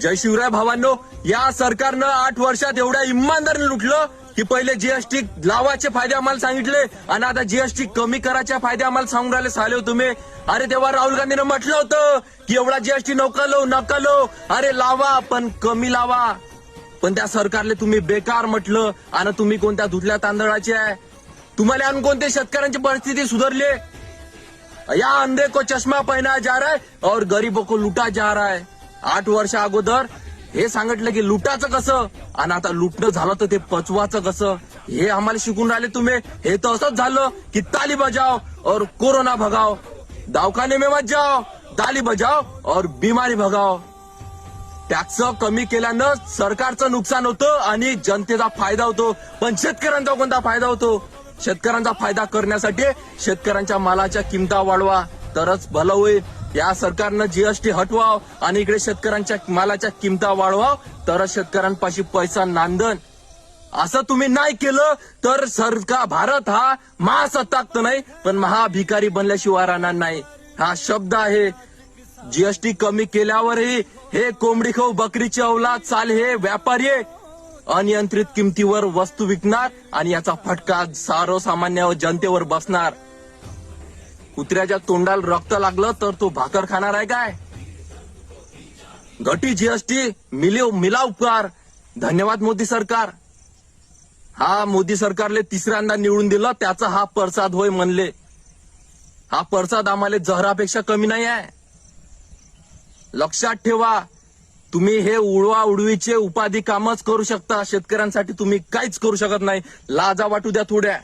जय शिवराय भावांनो, या सरकारनं 8 वर्षात एवढ्या इमानदारीने लुटलं की पहिले जीएसटी लावाचे फायदे आम्हाला सांगितले आणि आता जीएसटी कमी करायचे फायदे आम्हाला सांगून राहिले साले हो तुम्ही. अरे तेव्हा राहुल गांधीनं म्हटलं होतं की एवढा जीएसटी नका लो, अरे लावा पण कमी लावा. पण त्या सरकारले तुम्ही बेकार म्हटलं आणि तुम्ही कोणत्या धुतल्या तांदळाचे आहे. तुम्हाला आणून कोणते शेतकऱ्यांची परिस्थिती सुधारली. या अंधे को चष्मा पहना जा रहा है और गरीबों को लुटा जा रहा है. 8 वर्ष अगोदर हे सांगितलं की लुटाचं कसं आणि आता लुटणं झालं तर ते पचवाचं कसं हे आम्हाला शिकून राहिले तुम्ही. हे तर असंच झालं की ताली बजाव और कोरोना भगाव, दवाखाने में मत जाओ, ताली बजाव और बिमारी भगाव. टॅक्स कमी केल्यानं सरकारचं नुकसान होतं आणि जनतेचा फायदा होतो. पण शेतकऱ्यांचा कोणता फायदा होतो. शेतकऱ्यांचा फायदा करण्यासाठी शेतकऱ्यांच्या मालाच्या किमता वाढवा तरच भलं होईल. या सरकारनं जीएसटी हटवाव आणि इकडे शेतकऱ्यांच्या मालाच्या किमता वाढवाव तरच शेतकऱ्यांपाशी पैसा नांदन. असं तुम्ही नाही केलं तर सरकार भारत हा महासत्ताक तर नाही पण महाभिकारी बनल्याशिवाय राहणार नाही. हा शब्द आहे. जीएसटी कमी केल्यावरही हे कोंबडी खाऊ बकरीची औलाद चाल हे व्यापारी अनियंत्रित किमतीवर वस्तू विकणार आणि याचा फटका सर्वसामान्य जनतेवर बसणार. कुत्र्याच्या तोंडाला रक्त लागलं तर तो भाकर खाणार आहे काय. घटी जीएसटी मिला उपकार. धन्यवाद मोदी सरकार. हा मोदी सरकारले तिसऱ्यांदा निवडून दिलं त्याचा हा प्रसाद होय म्हणले. हा प्रसाद आम्हाला जहरापेक्षा कमी नाही आहे. लक्षात ठेवा, तुम्ही हे उडवा उडवीचे उपाधी कामच करू शकता. शेतकऱ्यांसाठी तुम्ही काहीच करू शकत नाही. लाजा वाटू द्या थोड्या.